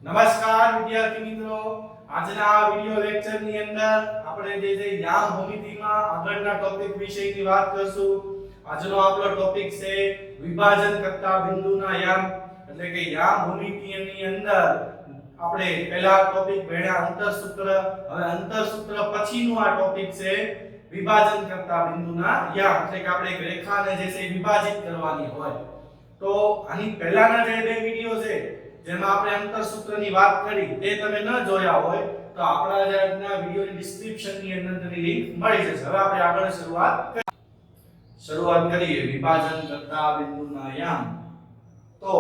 નમસ્કાર વિદ્યાર્થી મિત્રો, આજના આ વિડિયો લેક્ચરની અંદર આપણે જે યામ ભૂમિતિમાં આગળના ટોપિક વિષયની વાત કરશું. આજનો આપણો ટોપિક છે વિભાજન કરતા બિંદુના યામ, એટલે કે યામ ભૂમિતિની અંદર આપણે પહેલા ટોપિક ભણ્યા અંતરસૂત્ર. હવે અંતરસૂત્ર પછીનો આ ટોપિક છે વિભાજન કરતા બિંદુના યામ, એટલે કે આપણે એક રેખાને જે છે વિભાજિત કરવાની હોય. તો આની પહેલાના જે બે વિડિયો છે જેમાં આપણે અંતરસૂત્રની વાત કરી તે તમે ન જોયા હોય તો આપણા જે આજના વિડિયોની ડિસ્ક્રિપ્શનની અંદર તેની લિંક મળી જશે. હવે આપણે આગળ શરૂઆત કરીએ વિભાજન કરતા બિંદુના યામ. તો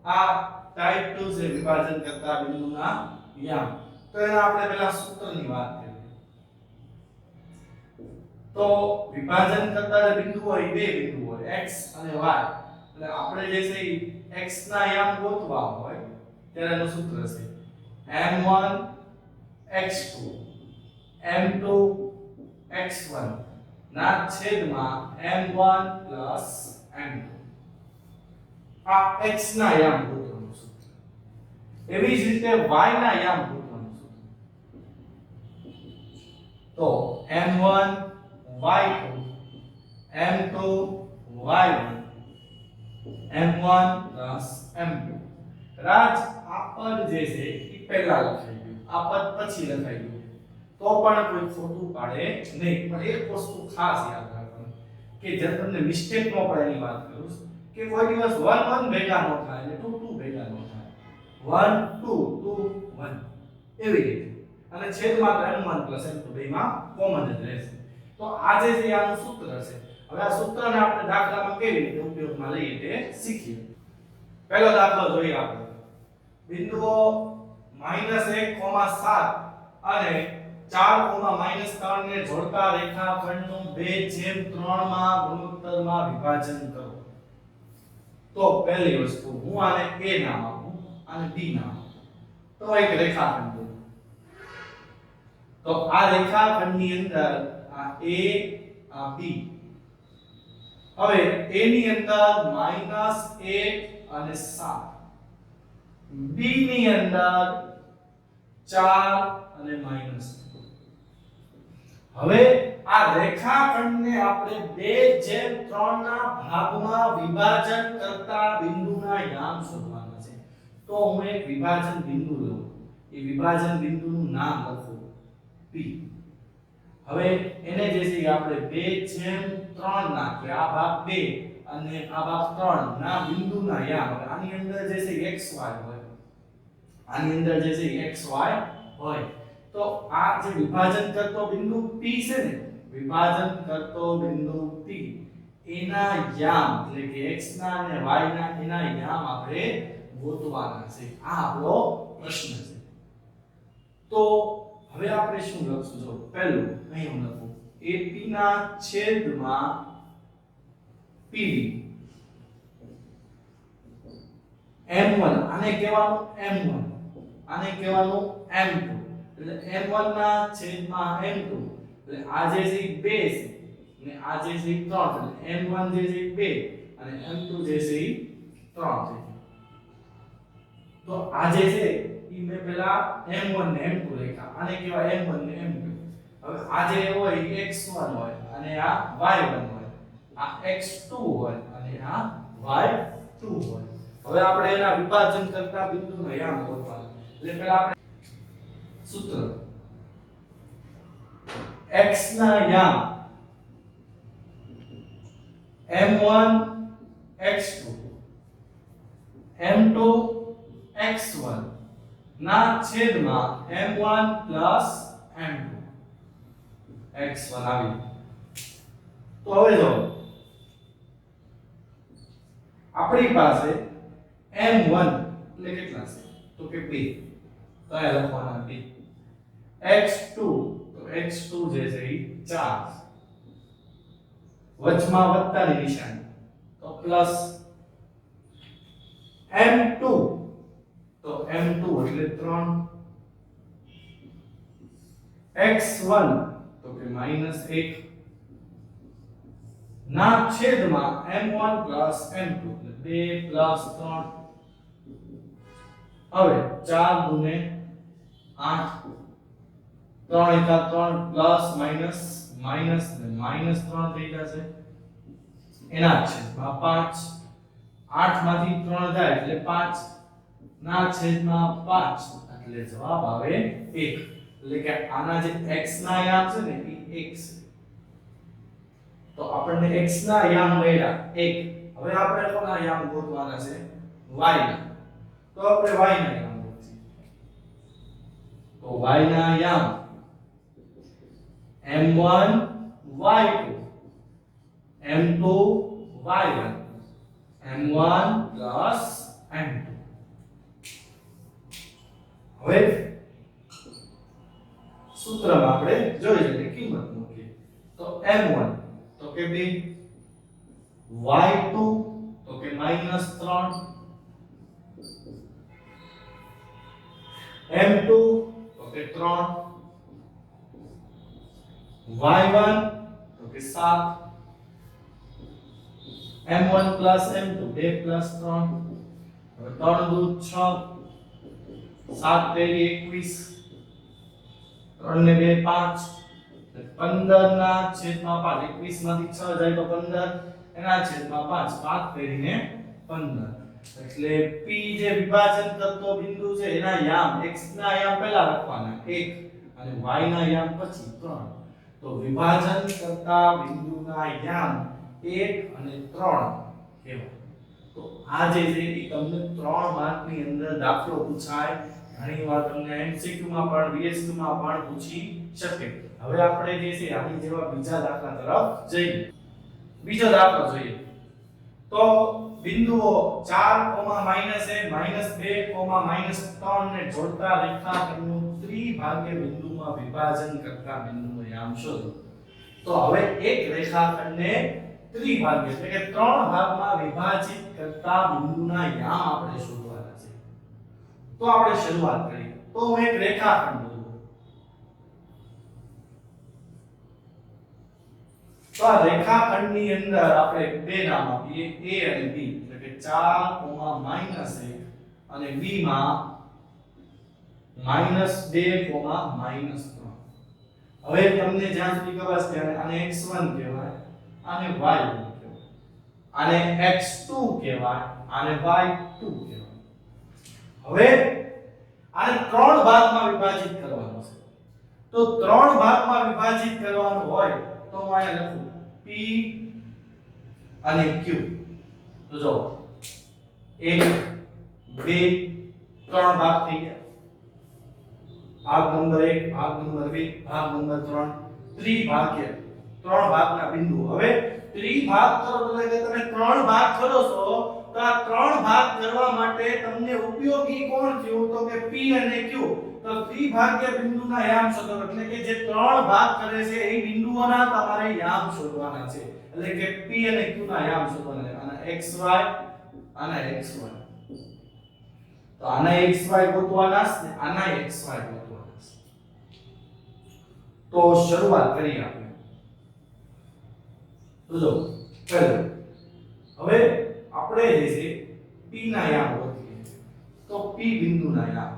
આ ટાઈપ 2 છે વિભાજન કરતા બિંદુના યામ. તો એના આપણે પહેલા સૂત્રની વાત કરીએ. તો વિભાજન કરતા જે બિંદુ હોય બે બિંદુ હોય x અને y, એટલે આપણે જે છે x ના યામ ગોતવા હોય ત્યારે એનું સૂત્ર છે m1 x2 m2 x1 ના છેદમાં m1 m2. આ x ના યામ ગોતવાનું સૂત્ર. એવી જ રીતે y ના યામ ગોતવાનું સૂત્ર. તો m1 y2 m2 y1 m1 m2. રાજ આ પદ જે છે એ પહેલા લખાઈ ગયું, આ પદ પછી લખાઈ ગયું તો પણ કોઈ ખોટું પાડે નહીં. પણ એક વસ્તુ ખાસ યાદ રાખવાની કે જે તમને મિસ્ટેક નો પડે એની વાત કરું કે કોઈ દિવસ 1 1 ભેગા ન થાય અને 2 2 ભેગા ન થાય. 1 2 2 1 એવી રીતે, અને છેદમાં m1 m2 બેમાં કોમન જ રહેશે. તો આ જે છે આનું સૂત્ર છે. હવે આ સૂત્રને આપણે દાખલામાં કેવી રીતે ઉપયોગમાં લઈએ તે શીખીએ. પહેલો દાખલો જોઈએ આપણે. બિંદુઓ -1, 7 અને 4, -3 ને જોડતા રેખાખંડનું 2/3 માં ગુણોત્તરમાં વિભાજન કરો. તો પહેલી વસ્તુ હું આને a નામ આપું અને b નામ આપું. તો એક રેખાખંડ દો. તો આ રેખાખંડની અંદર આ a આ b. હવે a ની અંદર -1 અને 7, b ની અંદર 4 અને -2. હવે આ રેખાખંડને આપણે 2/3 ના ભાગમાં વિભાજન કરતા બિંદુના યામ શોધવાના છે. તો હું એક વિભાજન બિંદુ લઉં, એ વિભાજન બિંદુનું નામ લખું p. હવે એને જે છે આપણે 2/3 નાખીએ. આ ભાગ 2 અને આ ભાગ 3 ના બિંદુના યામ. હવે આની અંદર જે છે xy હોય, આની અંદર જે છે xy હોય, તો આ જે વિભાજન કરતો બિંદુ p છે ને, વિભાજન કરતો બિંદુ p એના યામ, એટલે કે x ના અને y ના એના યામ આપણે ગોતવાના છે. આ આપણો પ્રશ્ન છે. તો હવે આપણે શું લખશું? જો પહેલું અહીં હું લખું AP ના છેદમાં PB. m1 આને કહેવાનું m1, આને કહેવાનું m2. એટલે m1 ના છેદમાં m2, એટલે આ જે છે 2 છે અને આ જે છે 3, એટલે m1 જે છે 2 અને m2 જે છે 3 છે. તો આ જે છે ઈ મેં પેલા m1 ને m2 લખ્યા, આને કહેવાય m1 ને m2. હવે આ જે હોય x1 હોય અને આ y1 હોય, આ x2 હોય અને આ y2 હોય. હવે આપણે એના વિભાજન કરતા બિંદુનો યામ ગોતવાનો. એટલે પહેલા આપણે સૂત્ર x ના યામ m1 x2 m2 x1 ના છેદમાં m1 m2 x1 આવી. તો હવે જો આપણી પાસે m1 એટલે કેટલા છે? તો કે 2. તો આ લખવાના 2. x2 તો x2 જે છે એ 4, વચમાં વત્તાની નિશાની તો પ્લસ. m2 તો m2 એટલે 3, x1 તો કે -1 ના છેદમાં m1 m2 એટલે 2 3 હવે 4 દુને 8 3 એકા 3 પ્લસ માઈનસ માઈનસ ને માઈનસ 3 થઈ જશે એના છેદમાં 5 8 માંથી 3 જાય એટલે 5 ના છેદમાં 5 એટલે જવાબ આવે 1 એટલે કે આના જે x ના યામ છે ને એ 1 છે તો આપણને x ના યામ મળ્યા 1 હવે આપણે કોના યામ ગોતવાના છે y ના તો આપણે y ના યામ ગોતીએ તો y ના યામ m1 y2 m2 y1 m1 plus m2 હવે સૂત્રમાં આપણે જોઈ લઈએ કિંમત મૂકીએ તો m1 તો કે b y2 તો કે -3 m2 તો કે 3 y1 તો કે 7 m1 plus m2 2 plus 3 હવે 3 દુ 6 7 તેરી 21 3 ને 2 5 15 ના છેદમાં 5 21 માંથી 6 જાય તો 15 એના છેદમાં 5 5 તેરીને 15 એટલે p જે વિભાજન કરતો બિંદુ છે એના યામ x ના યામ પહેલા લખવાના 1 અને y ના યામ પછી 3 તો વિભાજન કરતા બિંદુના યામ 1 અને 3 કહેવાય તો આ જે છે એ તમને 3 માર્કની અંદર દાખલો પૂછાય ઘણીવાર તમને MCQ માં પણ VSQ માં પણ પૂછી શકે હવે આપણે જે છે આની જેવા બીજા દાખલા તરફ જઈએ બીજો દાખલો જોઈએ તો બિંદુઓ 4, -a, -2, ને જોડતા રેખાખંડનું ત્રિભાગ્ય બિંદુમાં વિભાજન કરતા બિંદુનો યામ શોધો તો હવે એક રેખાખંડને ત્રિભાગ્ય એટલે કે 3 ભાગમાં વિભાજિત કરતા બિંદુના યામ આપણે શોધવાના છે તો આપણે શરૂઆત કરીએ તો હું એક રેખાખંડ દોરું તો આ રેખાખંડની અંદર આપણે બે નામ આપીએ a અને b એટલે કે 4, -1 અને b માં -2, -3 હવે તમને જ્યાં સુધી ખબર છે આને x1 કહેવાય આને y1 કહેવાય આને x2 કહેવાય આને y2 કહેવાય હવે આને 3 ભાગમાં વિભાજિત કરવાનું છે તો 3 ભાગમાં વિભાજિત કરવાનું હોય તો હું અહીંયા લખું p અને q તો જો 1 2 3 ભાગ થઈ ગયા ભાગ નંબર 1 ભાગ નંબર 2 ભાગ નંબર 3 ત્રિભાગ્ય 3 ભાગના બિંદુ હવે ત્રિભાગ કરો એટલે કે તમે 3 ભાગ કરો છો તો આ 3 ભાગ કરવા માટે તમને ઉપયોગી કોણ થયું તો કે p અને q તો ત્રિભાગ્ય બિંદુના યામ શોધો એટલે કે જે 3 ભાગ કરે છે એ બિંદુઓના તમારે યામ શોધવાના છે એટલે કે p અને q ના યામ શોધવાના છે આના xy આના xy તો આના xy ગોતવાના છે આના xy ગોતવાના છે તો શરૂઆત કરીએ આપણે તો જો પહેલું હવે આપણે જે છે p ના યામ ગોતીએ તો p બિંદુના યામ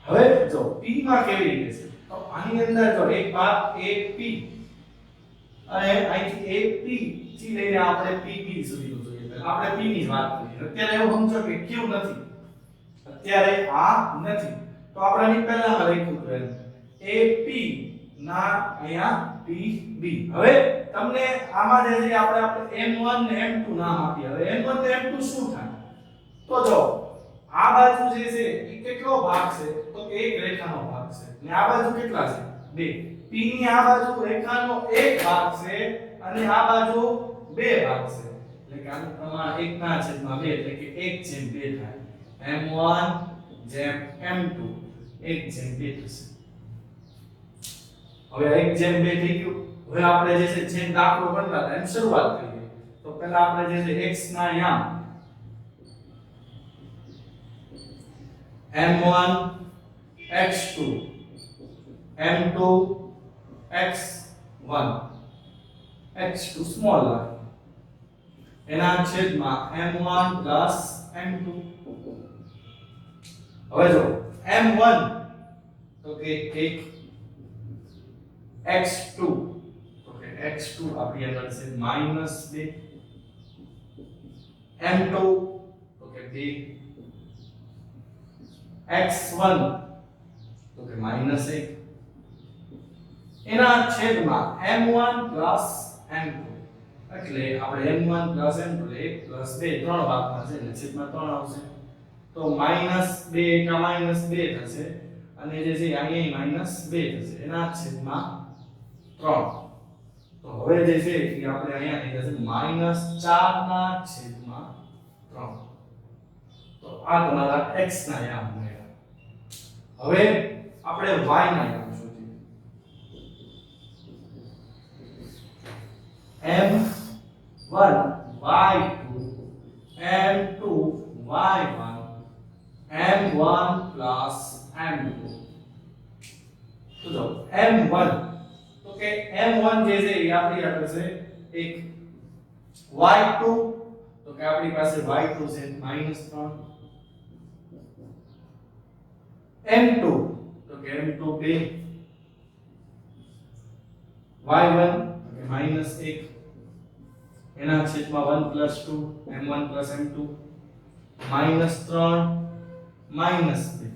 હવે જો p માં કેવી રીતે છે તો આની અંદર જો એક ભાગ AP અને અહીંથી AP થી લઈને આપણે PP સુધી જોઈએ આપણે p ની વાત કરીએ અત્યારે એવું સમજો કે q નથી અત્યારે આ નથી તો આપણે આની પહેલામાં લખ્યું તો AP ના અહીંયા PB હવે તમને આમાં જે છે આપણે M1 ને M2 નામ આપીએ હવે M1 ને M2 શું થાય તો જો આ બાજુ જે છે એ કેટલો ભાગ છે તો એક રેખાનો ભાગ છે અને આ બાજુ કેટલા છે બે p ની આ બાજુ રેખાનો એક ભાગ છે અને આ બાજુ બે ભાગ છે એટલે કે આનું પ્રમાણ 1/2 એટલે કે 1/2 થાય m1 જેમ m2 1/2 થશે હવે 1/2 થઈ ગયું હવે આપણે જે છે જેમ દાખલો ગણતા હતા એમ શરૂઆત કરીએ તો પહેલા આપણે જે છે x ના યામ m1 x2 m2 x1 x2 small r એના છેદમાં m1 પ્લસ m2. હવે જો m1 તો કે એક x2 તો કે x2 આપણી અંદર છે -2, m2 તો કે 2, x1 તો કે -1 એના છેદમાં m1 પ્લસ m2 એટલે આપણે m1 પ્લસ m2 1 પ્લસ 2 ત્રણ ભાગમાં છે એટલે છેદમાં 3 આવશે તો -2 કા -2 થશે અને જે છે અહીંયા -2 થશે એના છેદમાં 3 તો હવે જે છે એ આપણે અહીંયા થઈ જશે -4 ના છેદમાં 3 તો આ તમારા x ના યામ મળ્યા હવે આપણે y ના યામ શોધીએ m1 y2 m2 y1 m1 plus m2 તો જો m1 તો કે m1 જે છે એ આપણી આગળ છે એક y2 તો કે આપણી પાસે y2 છે -3 m2 તો કે m2 2 y1 તો કે -1 એના છેદમાં 1 plus 2 m1 plus m2 -3 -2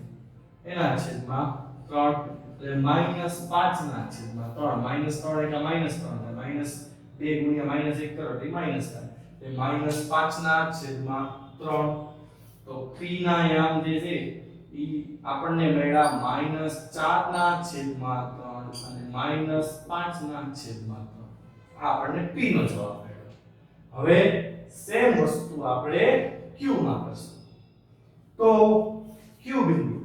એના છેદમાં 3 એટલે -5 ના છેદમાં 3 -3 એટલે -3 2 ગુણ્યા -1 કરો એટલે માઈનસ થાય એટલે -5 ના છેદમાં 3 તો p ના યામ જે છે ઈ આપણને મળ્યા -4 ના છેદમાં 3 અને -5 ના છેદમાં 3 આ આપણને p નો જવાબ મળ્યો હવે સેમ વસ્તુ આપણે q માં કરશું તો q બિંદુ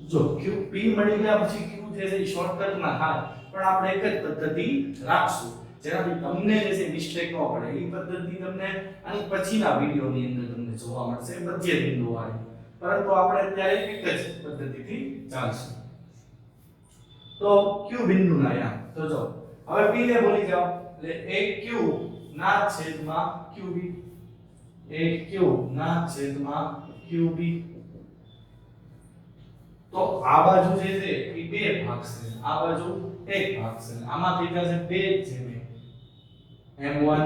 જો q p મળી ગયા પછી q જે છે શોર્ટકટ માં થાય પણ આપણે એક જ પદ્ધતિ રાખશું જેનાથી તમને જે છે મિસ્ટેક ન પડે એ પદ્ધતિ તમને આની પછીના વિડિયોની અંદર તમને જોવા મળશે મધ્ય બિંદુ વાળી પરંતુ આપણે અત્યારે એક જ પદ્ધતિથી ચાલશું તો q બિંદુના યામ તો જો હવે p ને ભૂલી જાઓ એટલે aq ના છેદમાં qb aq ના છેદમાં qb તો આ બાજુ જે છે એ બે ભાગ છે આ બાજુ એક ભાગ છે આમાં થઈ જશે બે છે m1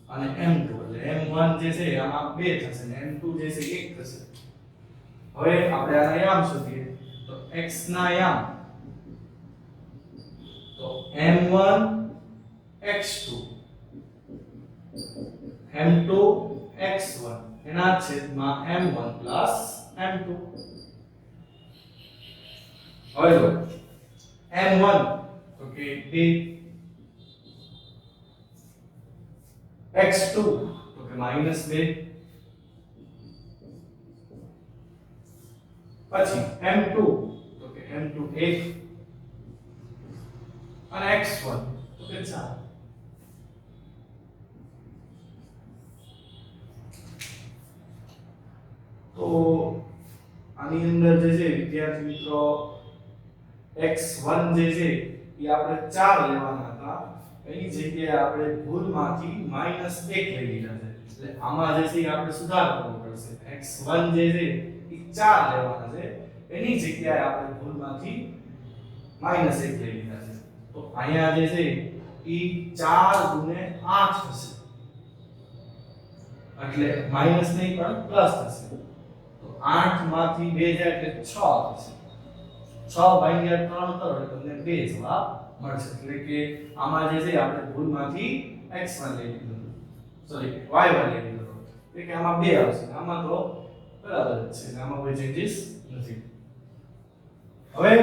અને m2 એટલે m1 જે છે આમાં 2 થશે અને m2 જે છે 1 થશે હવે આપણે આના યામ શોધીએ તો x ના યામ તો m1 x2 m2 x1 એના છેદમાં m1 m2 હવે જો m1 તો કે 2 x2 તો કે -2 પછી m2 તો કે m2 1 અને x1 તો કે 4 તો આની અંદર જે છે વિદ્યાર્થી મિત્રો x1 જે છે એ આપણે 4 લેવાના હતા એની જગ્યાએ આપણે ભૂલમાંથી -1 લઈ લીધા છે એટલે આમાં જે છે આપણે સુધાર કરવો પડશે x1 જે છે એ 4 લેવાના છે એની જગ્યાએ આપણે ભૂલમાંથી -1 લઈ લીધા છે તો અહીંયા જે છે એ 4 ગુણે 8 થશે એટલે માઈનસ નહીં પણ પ્લસ થશે તો 8 માંથી 2 જાય એટલે 6 થશે 6 ભાગ્યા 3 કરો એટલે તમને 2 જવાબ મળશે એટલે કે આમાં જે છે આપણે ભૂલમાંથી x1 લઈ લીધો સોરી y1 લઈ લીધો એટલે કે આમાં 2 આવશે આમાં તો બરાબર જ છે આમાં કોઈ ચેન્જીસ નથી હવે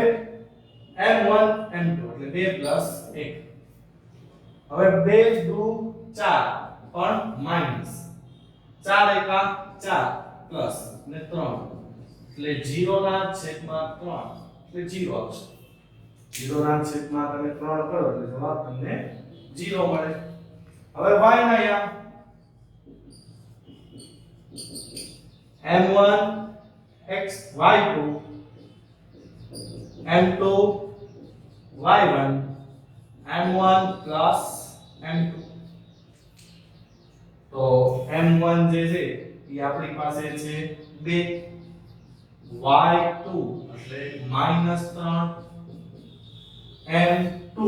m1 m2 એટલે 2 પ્લસ 1 હવે 2 દુ 4 પણ માઈનસ 4 એકા 4 પ્લસ ને 3 એટલે 0 ના છેદમાં 3 એટલે 0 આવશે 0 ના છેદમાં તમે 3 કરો એટલે જવાબ તમને 0 મળે હવે y ના યામ m1 x y2 m2 y1 m1 plus m2 તો m1 જે છે એ આપણી પાસે છે 2 y2 એટલે -3 m2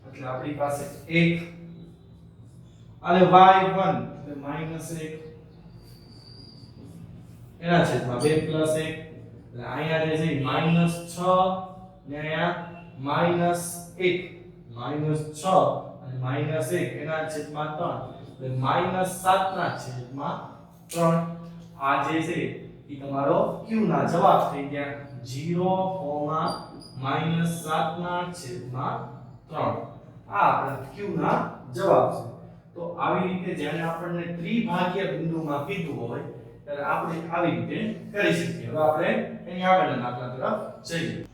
એટલે આપણી પાસે 1 અને y1 એટલે -1 એના છેદમાં 2 + 1 એટલે અહીંયા જે છે -6 ને અહીંયા -1 અને -1 એના છેદમાં 3 એટલે -7 ના છેદમાં 3 આ જે છે એ તમારો q ના જવાબ થઈ ગયા 0, -7 ના છેદમાં 3 આ આપણા q ના જવાબ છે તો આવી રીતે જ્યારે આપણને ત્રિભાજ્ય બિંદુમાં કીધું હોય ત્યારે આપણે આવી રીતે કરી શકીએ હવે આપણે એની આગળના દાખલા તરફ જઈએ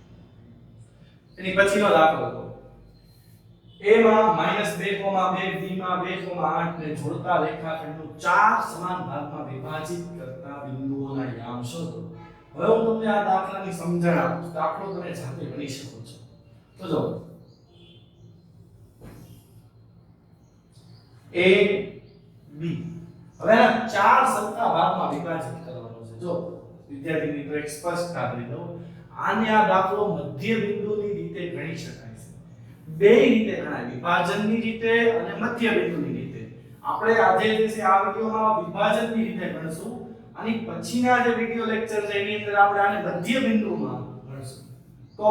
એની પછીનો દાખલો તો a માં -2, b માં 2,8 ને જોડતા રેખાખંડનું 4 સમાન ભાગમાં વિભાજિત કરતા બિંદુઓના યામ શોધો હવે હું તમને આ દાખલાની સમજણ આપું દાખલો તમે જાતે ગણી શકો છો તો જો a b હવે આ 4 સરખા ભાગમાં વિભાજિત કરવાનો છે જો વિદ્યાર્થી મિત્રો એક સ્પષ્ટતા કરી દઉં આને આ દાખલો મધ્ય બિંદુની રીતે ગણી શકાય છે બે રીતે ગણાય વિભાજનની રીતે અને મધ્ય બિંદુની રીતે આપણે આજે જે છે આ વિડિયોમાં વિભાજનની રીતે ગણશું અને પછીના જે વિડિયો લેક્ચર છે એની અંદર આપણે આને મધ્ય બિંદુમાં ગણશું તો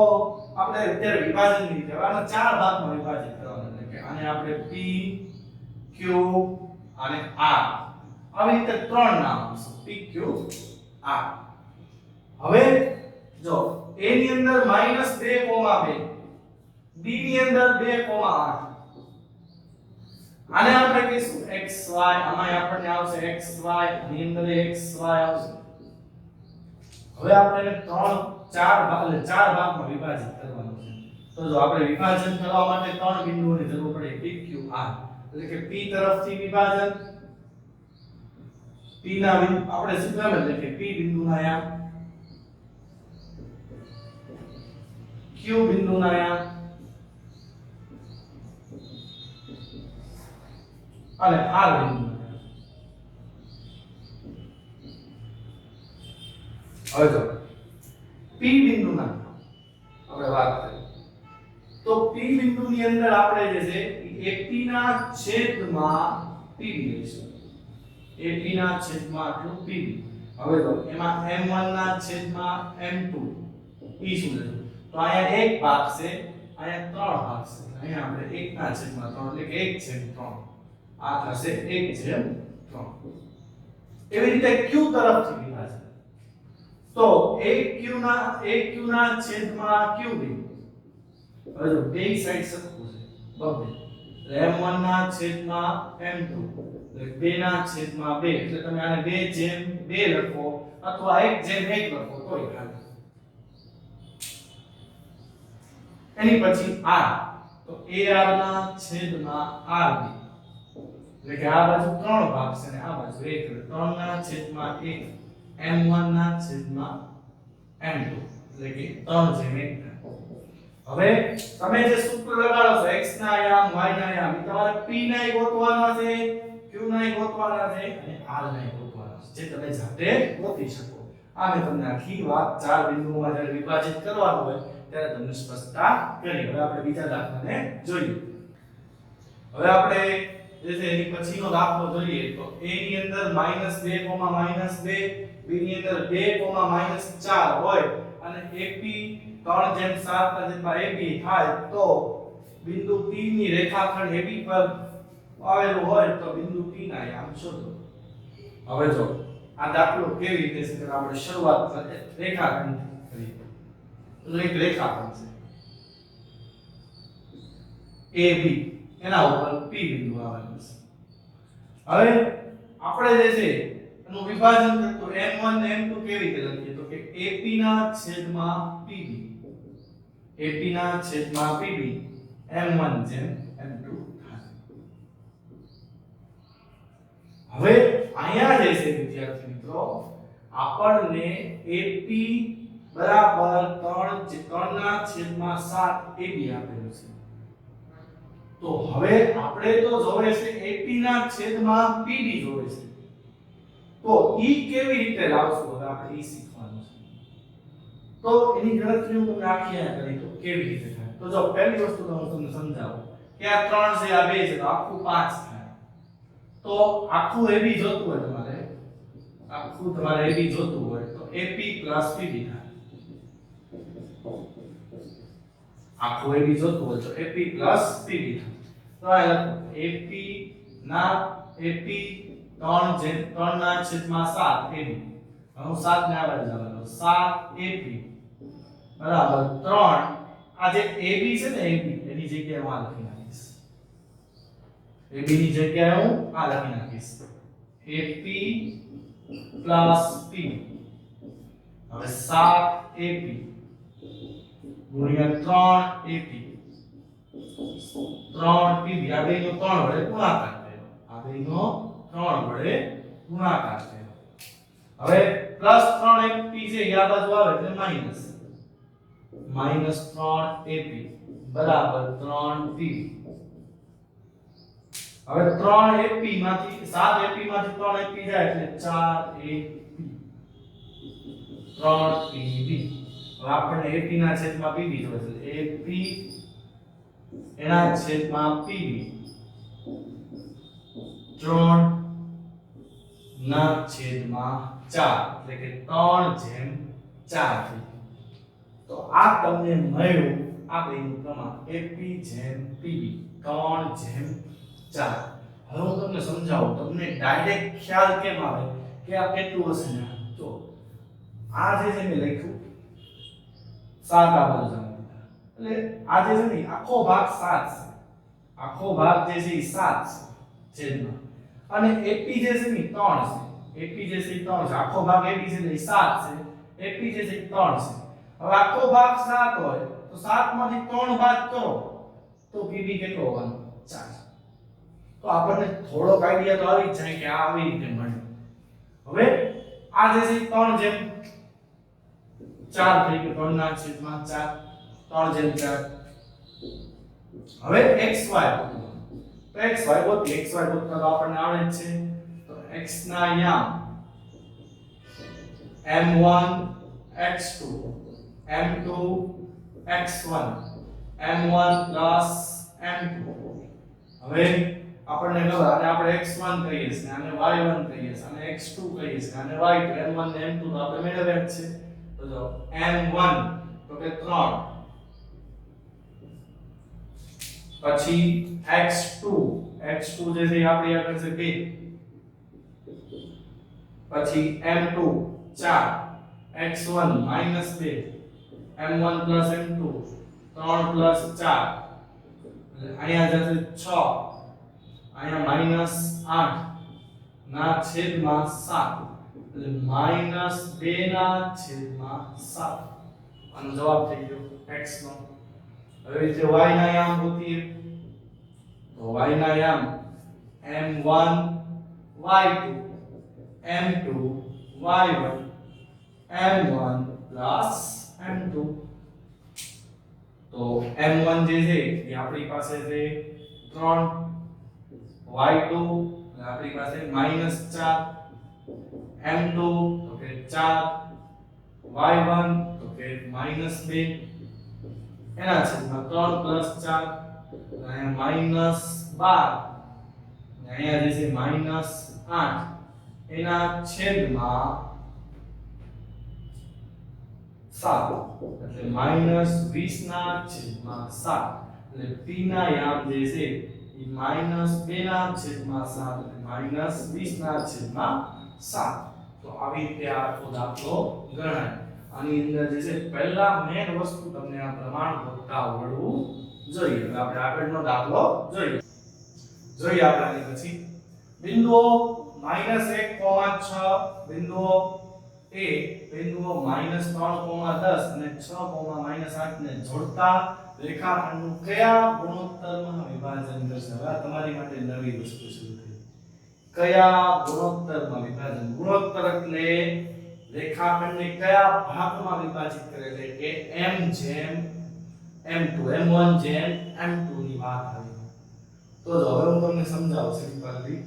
આપણે અત્યારે વિભાજનની રીતે આને 4 ભાગમાં વિભાજિત કરવાના એટલે કે આને આપણે p q અને r આવી રીતે ત્રણ નામ આપશું p q r હવે જો a ની અંદર -2, b ની અંદર 2,8 આને આપણે કહીશું xy આમાં આપણને આવશે xy ની અંદર xy આવશે હવે આપણે 4 ભાગમાં વિભાજિત કરવાનું છે તો જો આપણે વિભાજન કરવા માટે 3 બિંદુઓની જરૂર પડે p q r એટલે કે p તરફથી વિભાજન p ના બિંદુ આપણે શું કહેવાય એટલે કે p બિંદુના યામ q બિંદુના યામ અને r બિંદુના યામ હવે જો p બિંદુના આપણે વાત કરીએ તો p બિંદુની અંદર આપણે જે છે AP ના છેદમાં PB લઈશું AP ના છેદમાં આટલું PB હવે જો એમાં M1 ના છેદમાં M2 ઈ શું લેશું તો અહીંયા એક ભાગ છે અહીંયા 3 ભાગ છે અહીંયા આપણે 1 ના છેદમાં 3 એટલે કે 1/3 આ થશે 1/3 એવી રીતે Q તરફથી વિભાજન તો 1Q ના છેદમાં QB હવે જો બે સાઈડ સરખું છે બબે m1 ના છેદમાં m2 એટલે 2 ના છેદમાં 2 એટલે તમે આને 2/2 લખો અથવા 1/1 લખો તોય ચાલે એની પછી r તો ar ના છેદમાં rb એટલે કે આ બાજુ 3 ભાગ છે અને આ બાજુ 1 એટલે 3 ના છેદમાં 1 m1 ના છેદમાં m2 એટલે કે 3/1 હવે તમે જે સૂત્ર લગાડો છો x ના યામ y ના યામ તમારે p ના ગોતવાના છે q ના ગોતવાના છે અને r ના ગોતવાના છે જે તમે જાતે ગોતી શકો આ મેં તમને આખી વાત 4 બિંદુઓમાં જ્યારે વિભાજિત કરવાનું હોય ત્યારે તમને સ્પષ્ટતા કરી હવે આપણે બીજા દાખલાને જોઈએ હવે આપણે જે છે એની પછીનો દાખલો જોઈએ તો a ની અંદર -2, b ની અંદર 2, હોય અને AP 3/7 AB થાય તો બિંદુ P ની રેખાખંડ AB પર આવેલું હોય તો બિંદુ P ના યામ શોધો હવે જો આ દાખલો કેવી રીતે છે કે આપણે શરૂઆત કરીએ રેખાખંડ કરીએ તો એક રેખાખંડ છે AB એના ઉપર P બિંદુ આવેલું છે હવે આપણે જે છે એનું વિભાજન કરતો m1 ને m2 કેવી રીતે લખીએ તો કે AP ના છેદમાં PB AP ના છેદમાં PB m1 જેમ m2 થાય હવે અહીંયા જે છે વિદ્યાર્થી મિત્રો આપણને AP બરાબર 3/7 AB આપેલું છે તો હવે આપણે તો જોવે છે AP ના છેદમાં PD જોવે છે તો ઈ કેવી રીતે લાવશું હવે આપણે ઈ શીખવાનું છે તો એની ગણતરી હું તમને આખી આ કરી તો કેવી રીતે થાય તો જો પહેલી વસ્તુ તો હું તમને સમજાવું કે આ 3 છે આ 2 છે તો આખું 5 થાય તો આખું AB જોતું હોય તમારે આખું તમારે AB જોતું હોય તો AP PD થાય આખું AB જોતું હોય તો AP PD થાય તો આ AP ના AP 3 ના છેદમાં 7 AB હું 7 ને આગળ જવાનો 7 AP બરાબર 3 આ જે AB છે ને AB એની જગ્યાએ હું આ લખી નાખીશ AB ની જગ્યાએ હું આ લખી નાખીશ AP PD હવે 7 AP ગુણ્યા 3 AP 3 PD આ બેનો 3 વડે ગુણાકાર થયો આ બેનો 3 વડે ગુણાકાર થયો હવે પ્લસ 3 AP છે આ બાજુ આવે એટલે માઈનસ 3 AP બરાબર 3 PD હવે 3 AP માંથી 7 AP માંથી 3 AP જાય એટલે 4 AP 3 PD હવે આપણને AP ના છેદમાં PD જોઈશે AP એના છેદમાં PD 3 ના છેદમાં 4 એટલે કે 3/4 થઈ તો આ તમને મળ્યું આ બેનું પ્રમાણ AP/PD 3/4 હવે હું તમને સમજાવું તમને ડાયરેક્ટ ખ્યાલ કેમ આવે કે આ કેટલું હશે ને તો આ જે છે મેં લખ્યું 7 આ બાજુ એટલે આ જે છે ને આખો ભાગ 7 છે આખો ભાગ જે છે એ 7 છે છેદમાં અને AP જે છે ને 3 છે AP જે છે 3 છે આખો ભાગ AP છે એટલે 7 છે AP જે છે 3 છે હવે આખો ભાગ 7 હોય તો 7 માંથી 3 બાદ કરો તો PD કેટલો હોવાનો 4 તો આપણને થોડો આઈડિયા તો આવી જાય કે આ આવી રીતે મળે હવે આ જે છે 3/4 થઈ ગયું 3 ના છેદમાં 4 3/4 હવે xy તો xy ગોતતા તો આપણને આવડે જ છે તો x ના યામ m1 x2 m2 x1 m1 m2 હવે આપણને ખબર આને આપણે x1 કહીએ છીએ આને y1 કહીએ છીએ આને x2 કહીએ છીએ આને y2 m1 ને m2 તો આપણે મેળવ્યા જ છે તો જો m1 તો કે 3 પછી x2 જે છે આપણી આગળ છે 2 પછી m2 4 x1 -2 m1 m2 3 4 અહીંયા જશે 6 અહીંયા -8 ના છેદમાં 7 એટલે -2 ના છેદમાં 7 આનો જવાબ થઈ ગયો x નો હવે રીતે y ના યામ ગોતીએ તો y ના યામ m1 y2 m2 y1 m1 m2 તો m1 જે છે એ આપણી પાસે છે 3 y2 આપણી પાસે -4 m2 તો કે 4 y1 તો કે -2 એના છેદમાં 3 4 અહીંયા -12 અહીંયા જે છે -8 એના છેદમાં 7 એટલે -20 ના છેદમાં 7 એટલે p ના યામ જે છે એ -2 ના છેદમાં 7 એટલે -20 ના છેદમાં 7 તો આવી રીતે આખો દાખલો ગણાય આની અંદર જે છે પહેલા મેન વસ્તુ તમને આ પ્રમાણભૂતતા આવડવું જોઈએ હવે આપણે આગળનો દાખલો જોઈએ આપણે આની પછી બિંદુઓ -1,6 બિંદુઓ A બિંદુઓ -3,10 અને 6,-8 ને જોડતા રેખાખંડનું કયા ગુણોત્તરમાં વિભાજન કરશે હવે તમારી માટે નવી વસ્તુ શરૂ થઈ કયા ગુણોત્તરમાં વિભાજન ગુણોત્તર એટલે રેખાખંડને કયા ભાગમાં વિભાજિત કરે છે કે m/m2 m1/m2 ની વાત આવી તો જો હવે હું તમને સમજાવું સિમ્પલી.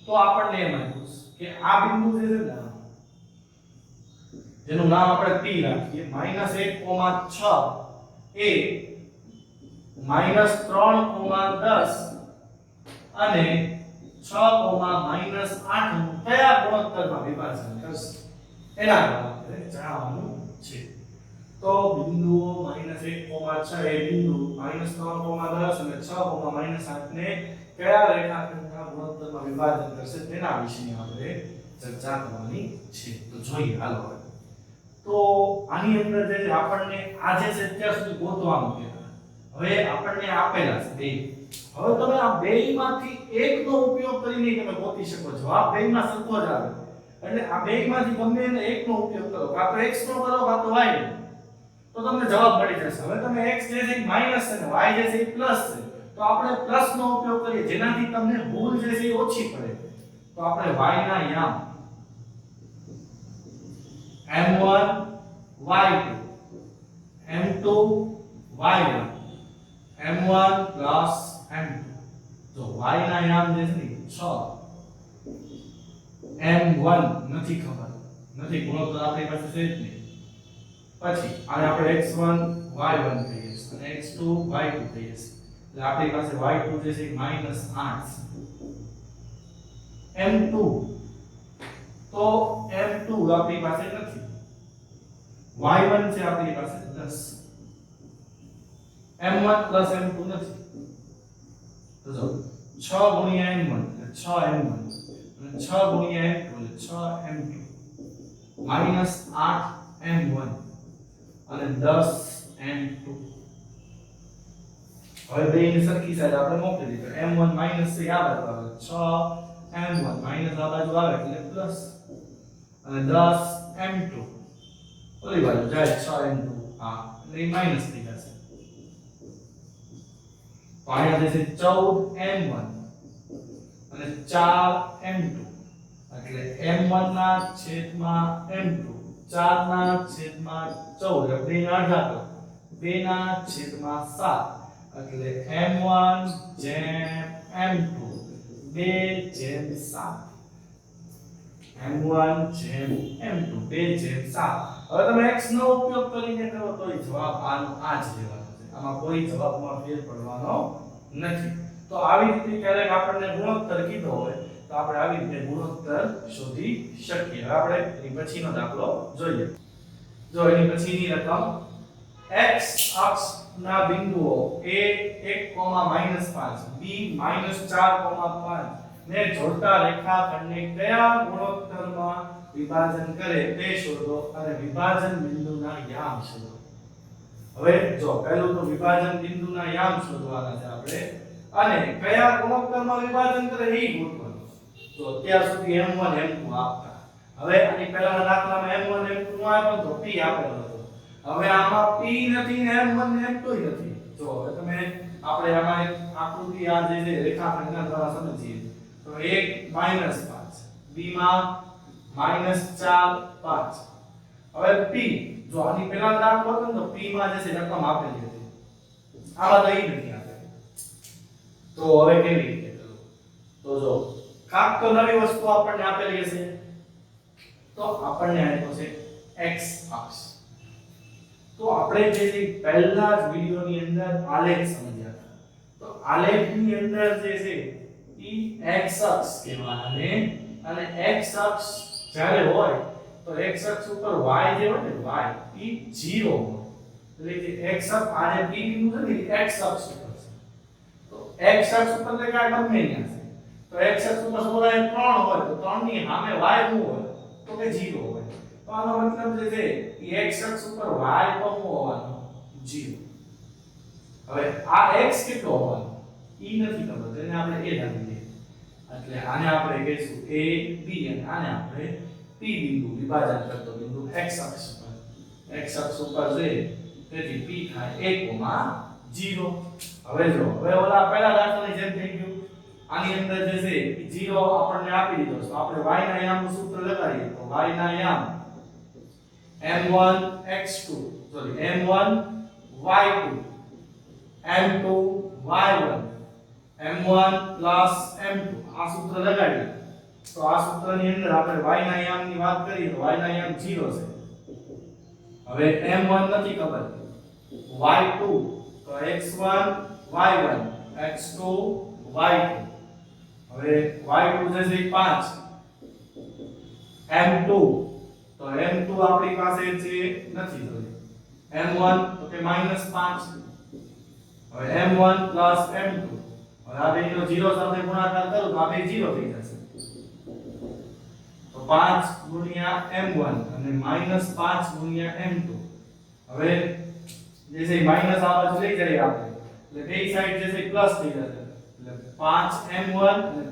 તો આપણને એમ આપ્યું કે આ બિંદુ જે છે ને જેનું નામ આપણે P રાખીએ -1,6 એ -3,10 અને 6,-8 નું કયા ગુણોત્તરમાં વિભાજન કરશે એના આપણે જાણવાનું છે. તો બિંદુઓ -1,6 એ બિંદુ -3,10 અને 6,-8 ને કયા રેખાખંડના ગુણોત્તરમાં વિભાજન કરશે તેના વિશેની આપણે ચર્ચા કરવાની છે. તો જોઈએ હાલો. તો આની અંદર જે આપણને આ જે છે અત્યાર સુધી ગોતવાનું છે. હવે આપણને આપેલા છે બે. હવે તમે આ બેયમાંથી એકનો ઉપયોગ કરીને તમે ગોતી શકો છો. આ બેયમાં સરખો જ આવે. એટલે આ બેયમાંથી ગમે એને એકનો ઉપયોગ કરો. કાં તો x નો કરો કાં તો y નો. તો તમને જવાબ મળી જશે. હવે તમે x જે છે માઈનસ છે અને y જે છે પ્લસ છે. તો આપણે પ્લસ નો ઉપયોગ કરીએ જેનાથી તમને ભૂલ જે છે ઓછી પડે. તો આપણે y ના યામ m1 y2 m2 y1 m1 plus m2. તો y ના યામ જે છે 6 m1 નથી ખબર નથી ગુણોત્તર આપણી પાસે છે જ નહીં. પછી આને આપણે x1 y1 કહીએ અને x2 y2 કહીએ. એટલે આપણી પાસે y2 જે છે -8 m2 તો m2 આપણી પાસે નથી. y1 છે આપણી પાસે 10 m1 m2 નથી. તો જો 6 ગુણ્યા m1 એટલે 6m1 અને 6 ગુણ્યા m2 એટલે 6m2 -8m1 અને 10m2. હવે બેની સરખી સાઈડ આપણે મોકલી દીધો. m1 માઈનસ છે આ બાજુ આવે 6m1 માઈનસ આ બાજુ આવે એટલે પ્લસ અને 10m2 ઓલી બાજુ જાય 6m2 આ એટલે માઈનસ થઈ જશે. તો અહીંયા જે છે 14m1 અને 4m2 એટલે m1 ના છેદમાં m2 4 ના છેદમાં 14 એટલે 2 ના અડધા કરો 2 ના છેદમાં 7 એટલે m1 જેમ m2 2/7 m1 જેમ m2 2/7. હવે તમે x નો ઉપયોગ કરીને કરો તો જવાબ આનો આ જ રહેવાનો છે. આમાં કોઈ જવાબમાં ફેર પડવાનો નથી. તો આવી રીતે ક્યારેક આપણને ગુણોત્તર કીધો હોય તો આપણે આવી રીતે ગુણોત્તર શોધી શકીએ. હવે આપણે એની પછીનો દાખલો જોઈએ. જો એની પછીની રકમ x અક્ષ ના બિંદુઓ a 1,-5 b -4,5 ને જોડતા રેખાખંડને કયા ગુણોત્તરમાં વિભાજન કરે તે શોધો અને વિભાજન બિંદુના યામ શોધો. હવે જો પહેલું તો વિભાજન બિંદુના યામ શોધવાના છે આપણે અને કયા ગુણોત્તરમાં વિભાજન કરે એ ગોતવાનું. તો અત્યાર સુધી m1 m2 આપતા. હવે આની પહેલાના દાખલામાં m1 m2 નો આપ્યો તો p આપેલો હતો. હવે આમાં p નથી ને m1 ને m2 નથી. જો હવે તમે આપણે આમાં એક આકૃતિ આ જે છે રેખાખંડના દ્વારા સમજીએ તો 1 -5 b માં -4 5. હવે p જો આની પહેલા દાખલો હતો તો p માં જે છે રકમ આપેલી હતી. આમાં તો ઈ નથી આપેલી. તો હવે કેવી રીતે કરવું? તો જો કાક તો નવી વસ્તુ આપણને આપેલી હશે. તો આપણને આપ્યો છે x અક્ષ. તો આપણે જે છે પહેલા જ વિડિયોની અંદર આલેખ સમજ્યા હતા. તો આલેખની અંદર જે છે ઈ x અક્ષ કહેવાય અને x અક્ષ જ્યારે હોય તો x અક્ષ ઉપર y જે હોય ને y ઈ 0 હોય. એટલે કે x અક્ષ આ જે p બિંદુ છે ને x અક્ષ ઉપર છે. તો x અક્ષ ઉપર એટલે કે આ ગમે ત્યાં છે. તો x અક્ષ ઉપર સોલાય 3 હોય તો 3 ની સામે y શું હોય તો કે 0 હોય. તો આનો મતલબ જે છે એ x અક્ષ ઉપર y તો શું હોવાનો 0. હવે આ x કેટલો હોવાનો ઈ નથી ખબર તેને આપણે a ધારી લઈએ. એટલે આને આપણે કહીશું a b અને આને આપણે p બિંદુ વિભાજન કરતો બિંદુ x અક્ષ ઉપર. x અક્ષ ઉપર છે તેથી p થાય 1,0. હવે જો હવે ઓલા પહેલા દાખલાની જેમ થઈ ગયું. આની અંદર જે છે 0 આપણને આપી દીધો તો આપણે y ના યામનું સૂત્ર લગાડીએ તો y ના યામ m1 x2 m1 y2 m2 y1 m1 plus m2 આ સૂત્ર લગાડીએ તો આ સૂત્રની અંદર આપણે y ના યામની વાત કરીએ તો y ના યામ 0 છે હવે m1 નથી ખબર y2 તો x1 y1 x2 y2 હવે y2 જશે 5 m2 તો m2 આપણી પાસે છે નથી તો m1 તો કે -5 હવે m1 plus m2 હવે આ બેનો 0 સાથે ગુણાકાર કરું તો આ બે 0 થઈ જશે તો 5 ગુણ્યા m1 અને -5 ગુણ્યા m2 હવે જે છે માઈનસ આ બાજુ લઈ જઈએ આપણે એટલે બે સાઈડ જે છે પ્લસ થઈ જશે એટલે 5m1 અને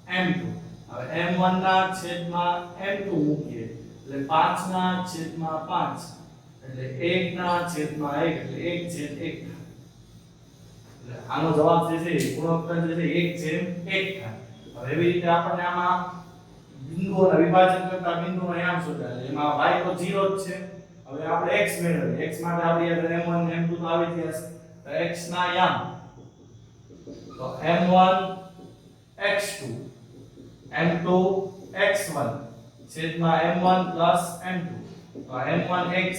5m2 હવે m1 ના છેદમાં m2 મૂકીએ એટલે 5 ના છેદમાં 5 એટલે 1 ના છેદમાં 1 એટલે 1/1 એટલે આનો જવાબ જે છે ગુણોત્તર જે છે 1/1 થાય હવે એવી રીતે આપણને આમાં બિંદુઓના વિભાજન કરતા બિંદુનો યામ શોધાય એમાં y તો 0 જ છે હવે આપણે x મેળવીએ x માટે આપણી આગળ m1 m2 તો આવી ગયા છે તો x ના યામ તો m1 x2 m2 x1 છેદમાં m1 plus m2 તો m1 x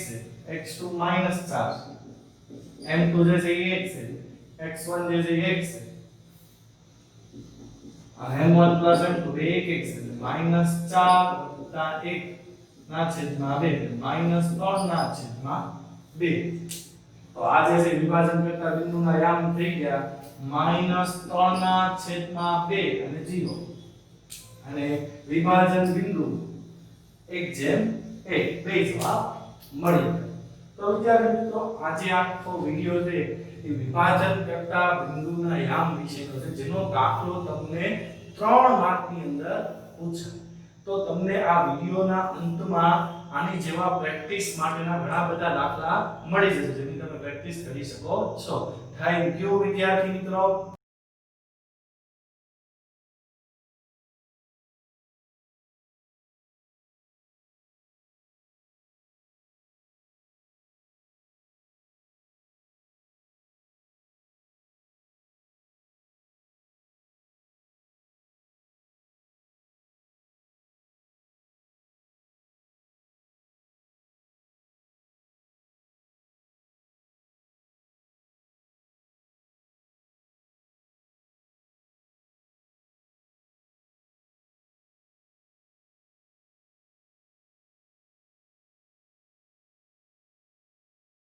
છે x2 -4 m2 જે છે એ 1 છે x1 જે છે એ 1 છે અને m1 plus m2 બે 1 છે -4 + 1 ના છેદમાં 2 -3 ના છેદમાં 2 તો આ જે છે વિભાજન કરતા બિંદુના યામ થઈ ગયા -3 ના છેદમાં 2 અને 0 અને વિભાજન બિંદુ 1/1 બે જવાબ મળી તો વિદ્યાર્થી મિત્રો આજે આખો વિડિયો છે એ વિભાજન કરતા બિંદુના યામ વિશેનો છે જેનો દાખલો તમને 3 માર્કની અંદર પૂછાય તો તમને આ વિડિયોના અંતમાં આની જેવા પ્રેક્ટિસ માટેના ઘણા બધા દાખલા મળી જશે જેની તમે પ્રેક્ટિસ કરી શકો છો થેન્ક યુ વિદ્યાર્થી મિત્રો